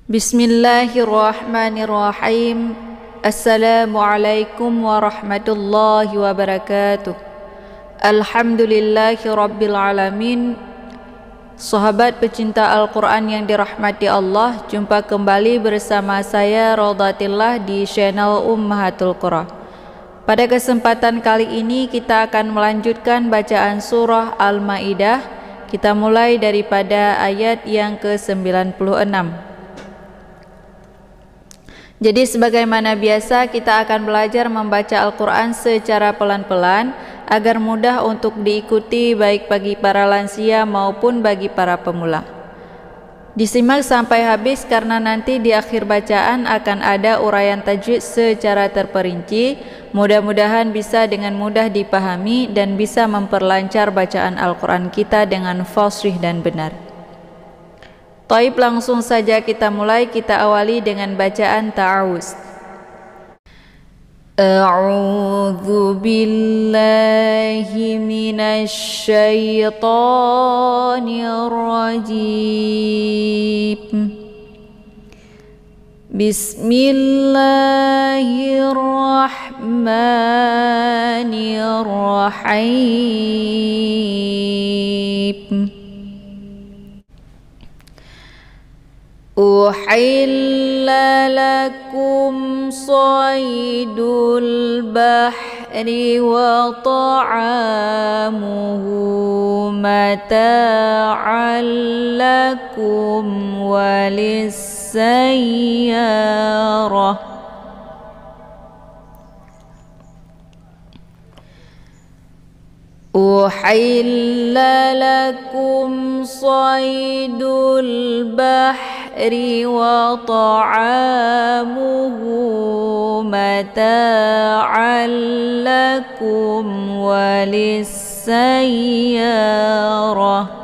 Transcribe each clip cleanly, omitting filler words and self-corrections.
Bismillahirrahmanirrahim. Assalamualaikum warahmatullahi wabarakatuh. Alhamdulillahi rabbil alamin. Sahabat pecinta Al-Quran yang dirahmati Allah, jumpa kembali bersama saya Rodatillah di channel Ummahatul Qura. Pada kesempatan kali ini kita akan melanjutkan bacaan surah Al-Maidah. Kita mulai daripada ayat yang ke-96. Jadi sebagaimana biasa kita akan belajar membaca Al-Quran secara pelan-pelan agar mudah untuk diikuti baik bagi para lansia maupun bagi para pemula. Disimak sampai habis karena nanti di akhir bacaan akan ada uraian tajwid secara terperinci. Mudah-mudahan bisa dengan mudah dipahami dan bisa memperlancar bacaan Al-Quran kita dengan fasih dan benar. Taib, langsung saja kita mulai. Kita awali dengan bacaan ta'awuz. A'udzu billahi minasy syaithanir rajim. Bismillahirrahmanirrahim. Uhilla lakum saydul bahri wa ta'amuhu mata'an lakum walis-sayyarah. Uhilla lakum saydul bahri wa ta'amuhu mata'an lakum walis-sayyarah.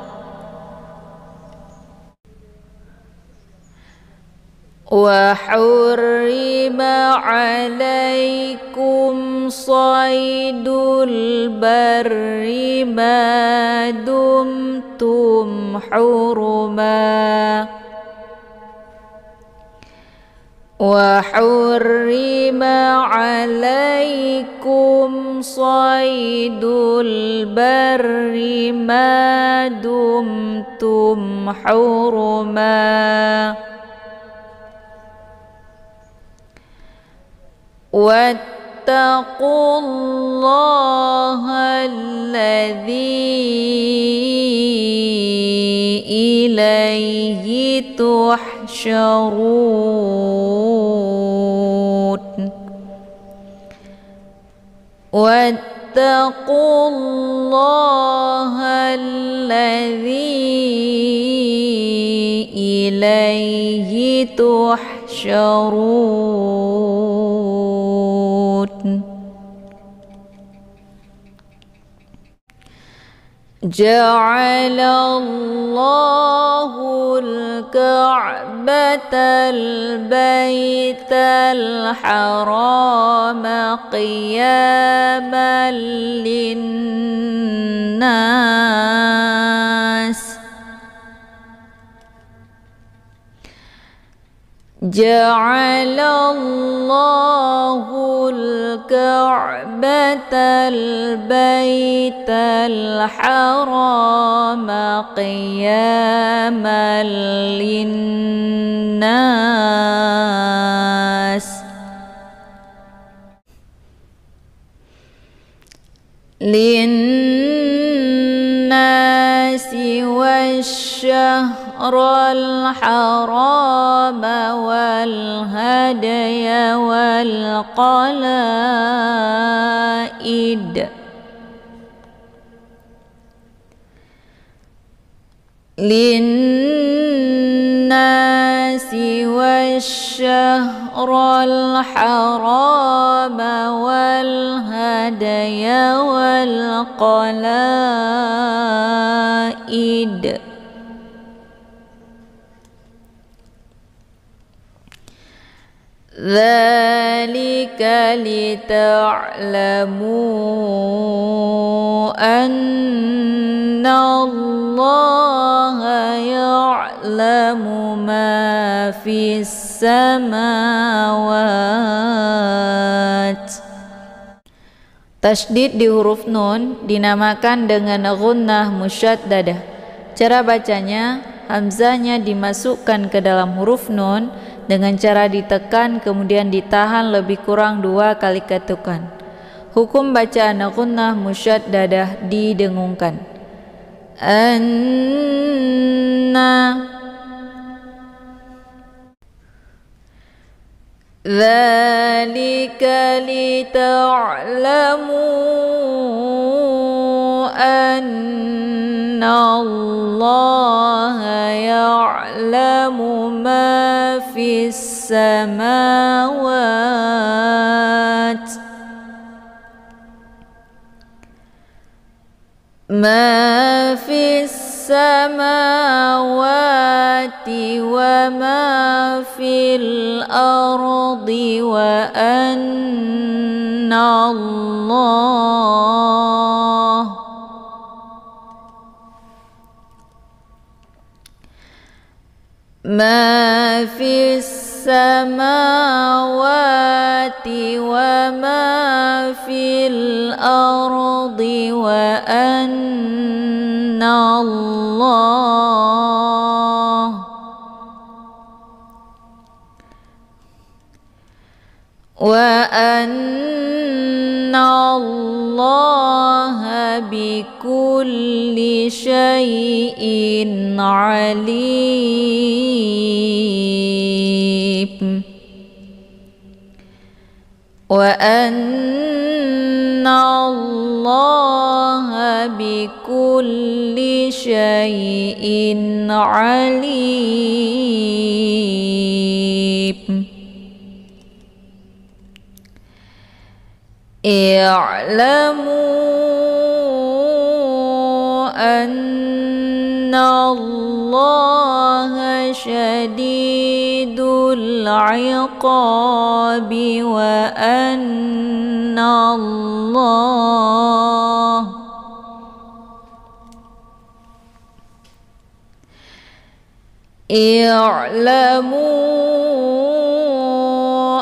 Wa hurrima alaikum saydul barri ma dumtum huruma. Wa hurrima alaikum saydul barri ma dumtum huruma. Wattaqullaha alladzi ilaihi tuhsyarun. Wattaqullaha alladzi ilaihi tuhsyarun. Ja'alallahu al-Ka'batal Baital Harama qiyaman linnas. Ja'alallahu al-Ka'batal Baital Harama qiyaman linnas. Linnasi wasyahral harama wal hadaya wal qalaid. Linnasi wasyahral harama wal hadaya wal qalaid. Dzalika lita'lamu anna Allah ya'lamu ma fis samawat. Tasydid di huruf nun dinamakan dengan gunnah musyaddadah. Cara bacanya, hamzahnya dimasukkan ke dalam huruf nun dengan cara ditekan kemudian ditahan lebih kurang 2 kali ketukan. Hukum bacaan gunnah musyaddadah didengungkan. Anna dzalika lita'lamu anna Allaha ya'lamu ma fis samawat ma fis samawati wa ma fil ardi wa anna Allah ma fis samawati wa ma fil ardi wa anna Allah wa anna Allah bikulli syai'in alim wa anna Allah bikulli syai'in alim. I'lamu anna Allah syadidul iqabi wa anna Allah i'lamu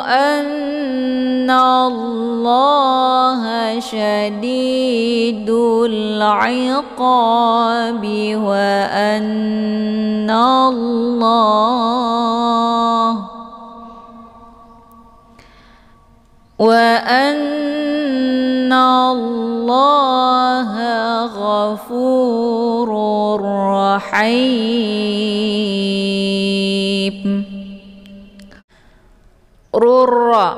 anna Allah syadidul iqabi wa anna Allah ghafurur rahim. Rurra,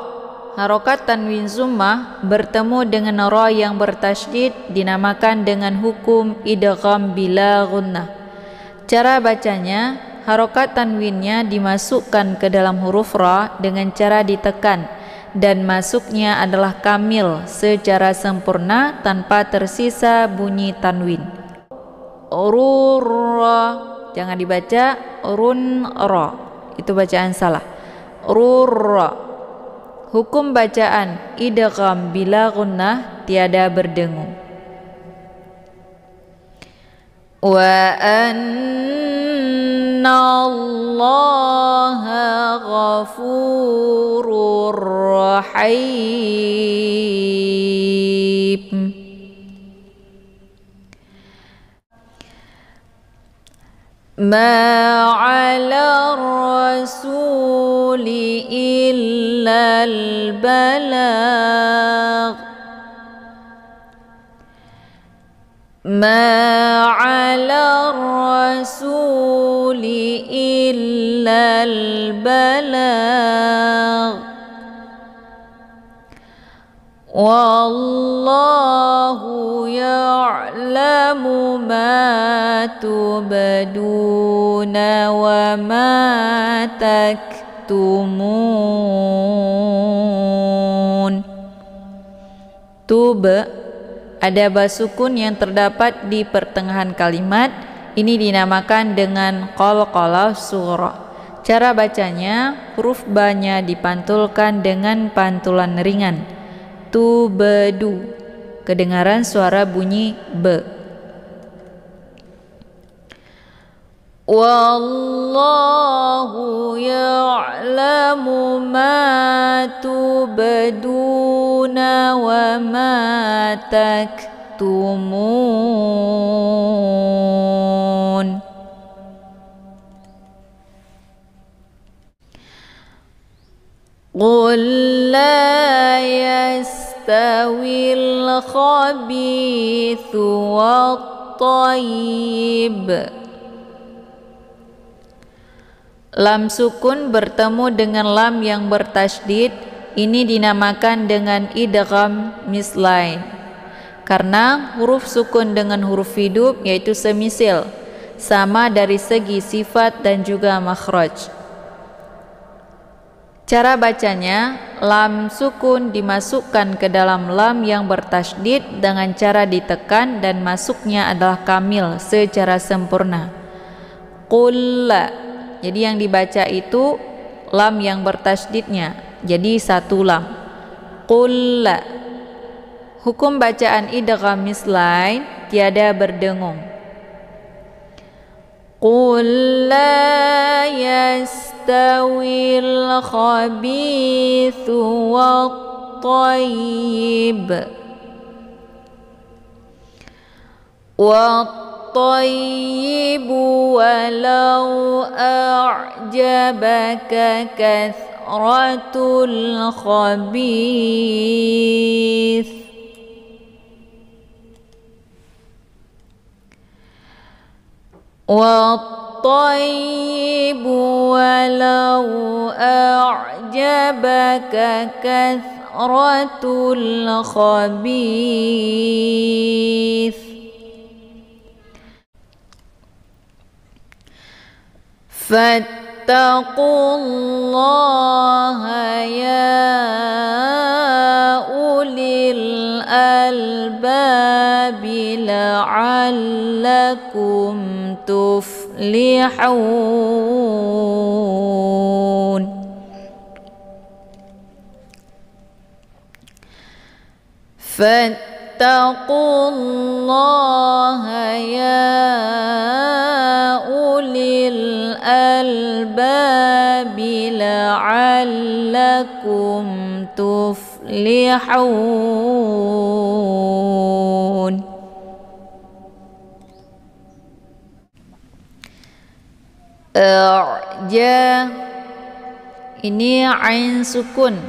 harokat tanwin summah bertemu dengan ra yang bertasydid dinamakan dengan hukum idgham bila gunnah. Cara bacanya, harokat tanwinnya dimasukkan ke dalam huruf ra dengan cara ditekan dan masuknya adalah kamil secara sempurna tanpa tersisa bunyi tanwin. Rurra, jangan dibaca runra, itu bacaan salah. Rurra, hukum bacaan idgham bila gunnah tiada berdengung. Wa anna Allaha ghafurur rahim. Ma 'ala rasuli illa al-balagh. Ma 'ala rasuli illa al-balagh. Wallahu ya'lamu ma tubduna wa ma taktumun. Tub, ada basukun yang terdapat di pertengahan kalimat. Ini dinamakan dengan qalqalah sughra. Cara bacanya, huruf ba-nya dipantulkan dengan pantulan ringan. Tubdu, kedengaran suara bunyi b. Wallahu ya'lamu ma tubduna wa ma taktumun. Qul la yastawil khabithu wat-thayyib. Lam sukun bertemu dengan lam yang bertasydid, ini dinamakan dengan idgham mislain. Karena huruf sukun dengan huruf hidup yaitu semisil, sama dari segi sifat dan juga makhraj. Cara bacanya, lam sukun dimasukkan ke dalam lam yang bertasydid dengan cara ditekan dan masuknya adalah kamil secara sempurna. Qul la. Jadi yang dibaca itu lam yang bertasydidnya, jadi satu lam. Qul la. Hukum bacaan idgham mislain tiada berdengung. Qul la yastawil khabithu wat-thayyib. Wat-thayyib walau a'jabaka kathratul khabith. Wat-thayyib walau a'jabaka kathratul khabith. Fattaqullaha ya ulil albabi la'allakum tuflihun. Fattaqullaha ya ulil albabi la'allakum tuflihun. Ja, ini ain sukun,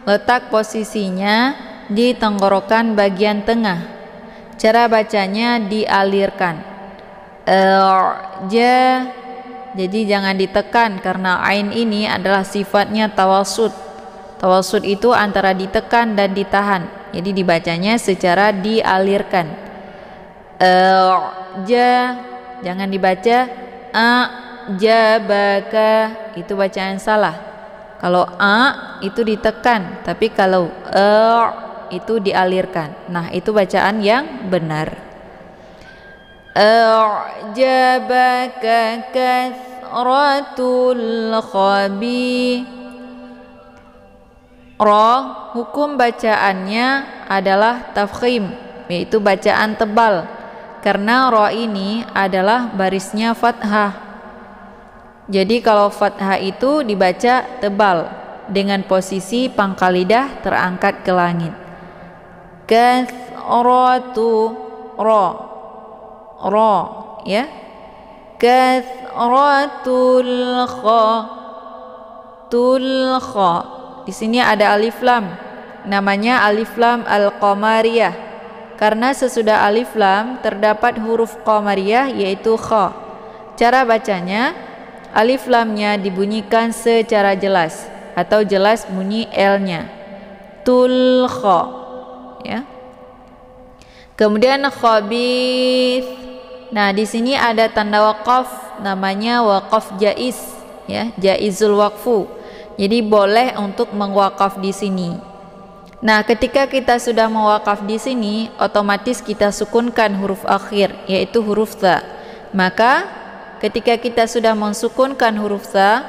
letak posisinya di tenggorokan bagian tengah. Cara bacanya dialirkan. Ja, jadi jangan ditekan karena ain ini adalah sifatnya tawasud. Tawasud itu antara ditekan dan ditahan, jadi dibacanya secara dialirkan. Ja, jangan dibaca jabaka, itu bacaan salah. Kalau a itu ditekan, tapi kalau itu dialirkan. Nah, itu bacaan yang benar. A'jabaka kathratul khabith. Ra, hukum bacaannya adalah tafkhim, yaitu bacaan tebal. Karena ra ini adalah barisnya fathah. Jadi kalau fathah itu dibaca tebal dengan posisi pangkal lidah terangkat ke langit. Kathratu ra, ra ya. Kathratul kha, tul kha. Di sini ada alif lam, namanya alif lam al-qamariyah. Karena sesudah alif lam terdapat huruf qamariyah yaitu kha. Cara bacanya, alif lamnya dibunyikan secara jelas atau jelas bunyi L-nya. Tulkha, ya. Kemudian khabith. Nah, di sini ada tanda waqaf, namanya waqaf jaiz, ya, jaizul waqfu. Jadi boleh untuk mewakaf di sini. Nah, ketika kita sudah mewakaf di sini, otomatis kita sukunkan huruf akhir, yaitu huruf tha. Maka ketika kita sudah mensukunkan huruf tha,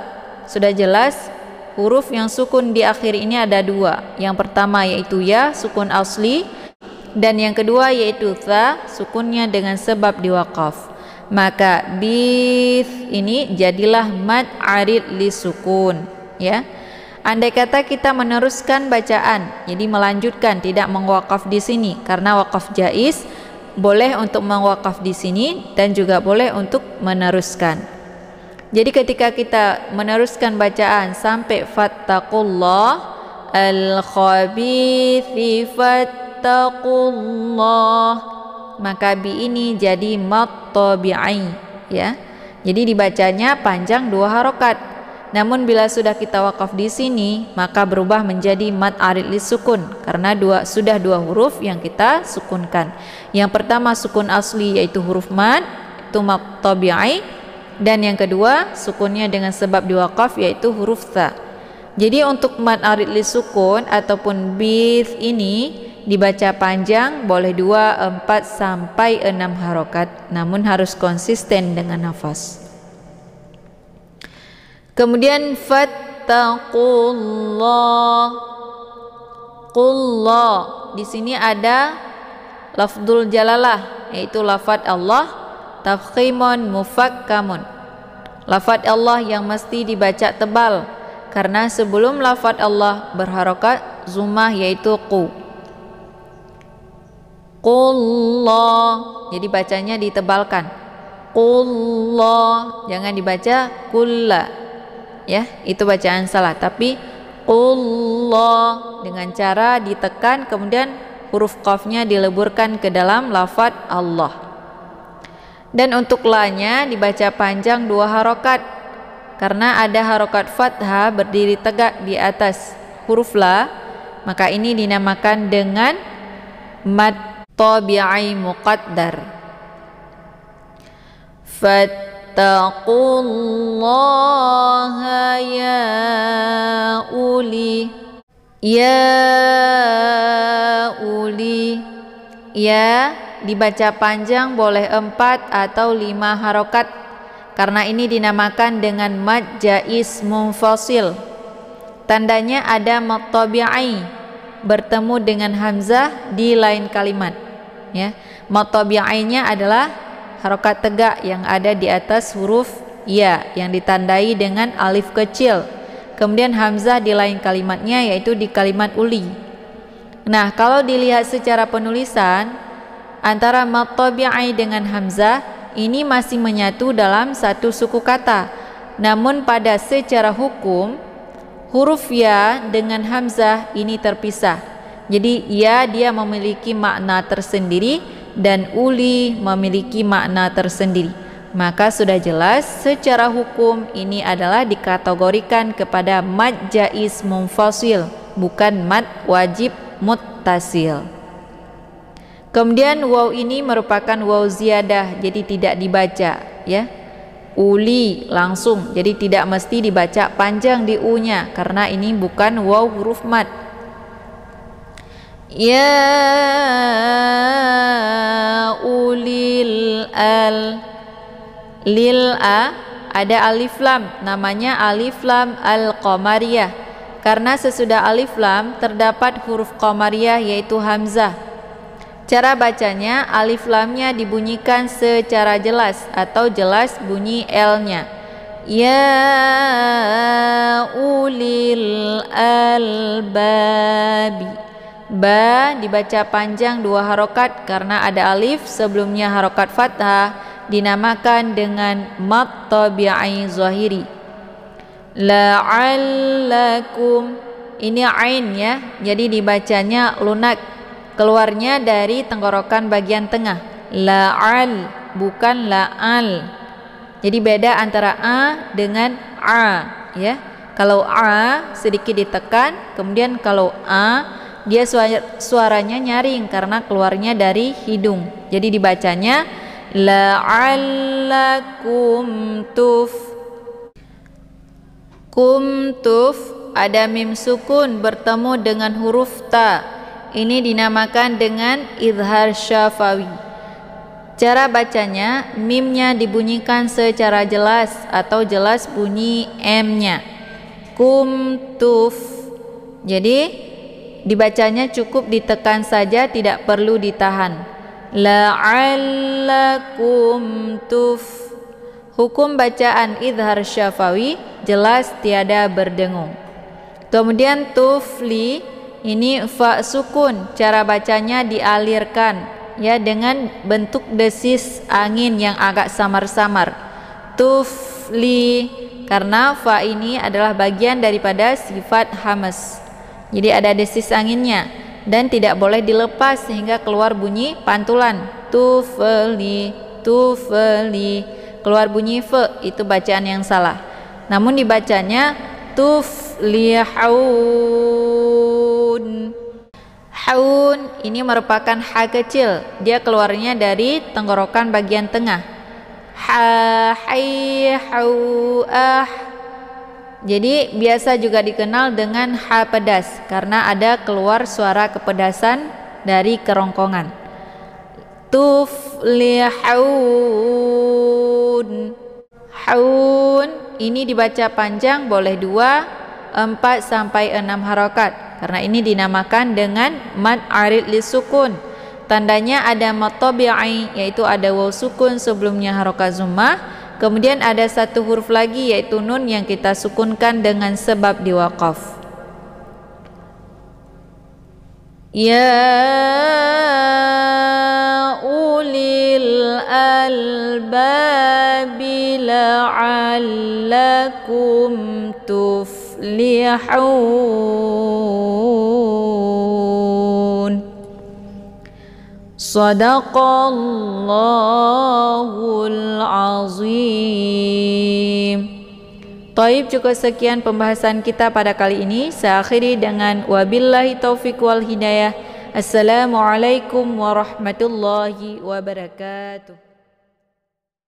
sudah jelas huruf yang sukun di akhir ini ada dua. Yang pertama yaitu ya, sukun asli, dan yang kedua yaitu tha, sukunnya dengan sebab diwakaf. Maka bith ini jadilah mad arid li sukun, ya. Andai kata kita meneruskan bacaan, jadi melanjutkan, tidak mewakaf di sini, karena wakaf jaiz boleh untuk mewakaf di sini dan juga boleh untuk meneruskan. Jadi ketika kita meneruskan bacaan sampai fattaqullah al-khabithi fattaqullah, maka bi ini jadi mad tabi'i, ya. Jadi dibacanya panjang 2 harokat. Namun bila sudah kita wakaf di sini, maka berubah menjadi mad arid li sukun, karena sudah dua huruf yang kita sukunkan. Yang pertama sukun asli yaitu huruf mad, itu mad tabi'i, dan yang kedua sukunnya dengan sebab diwakaf yaitu huruf tha. Jadi untuk mad arid li sukun ataupun bith ini dibaca panjang, boleh 2, 4 sampai 6 harokat, namun harus konsisten dengan nafas. Kemudian fattaqullah, qullah, di sini ada lafdzul jalalah yaitu lafadz Allah tafkhimun mufakkamun, lafadz Allah yang mesti dibaca tebal karena sebelum lafadz Allah berharokat zumah yaitu qu. Qullah, jadi bacanya ditebalkan. Qullah, jangan dibaca kulla, ya, itu bacaan salah. Tapi qullah dengan cara ditekan, kemudian huruf qafnya dileburkan ke dalam lafadz Allah. Dan untuk la-nya dibaca panjang 2 harokat, karena ada harokat fathah berdiri tegak di atas huruf la, maka ini dinamakan dengan mad tabi'i muqaddar. Fattaqullaha ya uli, ya uli, ya dibaca panjang boleh 4 atau 5 harokat, karena ini dinamakan dengan mad jaiz munfasil. Tandanya ada mad tabi'i bertemu dengan hamzah di lain kalimat, ya. Mad tabi'inya adalah harokat tegak yang ada di atas huruf ya yang ditandai dengan alif kecil, kemudian hamzah di lain kalimatnya yaitu di kalimat uli. Nah, kalau dilihat secara penulisan, antara mad tabi'i dengan hamzah ini masih menyatu dalam satu suku kata, namun pada secara hukum huruf ya dengan hamzah ini terpisah. Jadi ya dia memiliki makna tersendiri dan uli memiliki makna tersendiri. Maka sudah jelas secara hukum ini adalah dikategorikan kepada mad jaiz munfasil, bukan mad wajib muttasil. Kemudian waw ini merupakan waw ziyadah, jadi tidak dibaca, ya. Uli langsung, jadi tidak mesti dibaca panjang di u-nya karena ini bukan waw huruf mad. Ya ulil al, lil a ada alif lam, namanya alif lam al-qamariyah, karena sesudah alif lam terdapat huruf qamariyah yaitu hamzah. Cara bacanya alif lamnya dibunyikan secara jelas atau jelas bunyi l-nya. Ya ulil albabi, ba dibaca panjang 2 harokat karena ada alif sebelumnya harokat fathah, dinamakan dengan mad tabi'i zahiri. La'allakum, ini ain, ya, jadi dibacanya lunak, keluarnya dari tenggorokan bagian tengah. La'al bukan la'al, jadi beda antara a dengan a, ya. Kalau a sedikit ditekan, kemudian kalau a dia suaranya nyaring karena keluarnya dari hidung. Jadi dibacanya la'allakum tuf. Kumtuf ada mim sukun bertemu dengan huruf ta. Ini dinamakan dengan idhar syafawi. Cara bacanya mimnya dibunyikan secara jelas atau jelas bunyi m-nya. Kumtuf. Jadi dibacanya cukup ditekan saja, tidak perlu ditahan. la'allakum hukum bacaan idhar syafawi jelas tiada berdengung. Kemudian tufli ini fa sukun, cara bacanya dialirkan ya dengan bentuk desis angin yang agak samar-samar. Tufli karena fa ini adalah bagian daripada sifat hamas. Jadi ada desis anginnya dan tidak boleh dilepas sehingga keluar bunyi pantulan. Tufli, tufli, keluar bunyi fe, itu bacaan yang salah. Namun dibacanya tuflihun. Haun ini merupakan ha kecil, dia keluarnya dari tenggorokan bagian tengah. Ha, hai, hau, ah. Jadi biasa juga dikenal dengan ha pedas karena ada keluar suara kepedasan dari kerongkongan. Tuflihun. Haun ini dibaca panjang, boleh 2, 4 sampai 6 harokat karena ini dinamakan dengan mad arid li sukun. Tandanya ada mad tabi'i, yaitu ada waw sukun sebelumnya harokat zummah, kemudian ada satu huruf lagi yaitu nun yang kita sukunkan dengan sebab diwaqaf. Ya ulil albabi la'allakum tuflihun. Sadaqallahul azim. Taib, cukup sekian pembahasan kita pada kali ini. Saya akhiri dengan wabillahi taufiq wal hidayah. Assalamualaikum warahmatullahi wabarakatuh.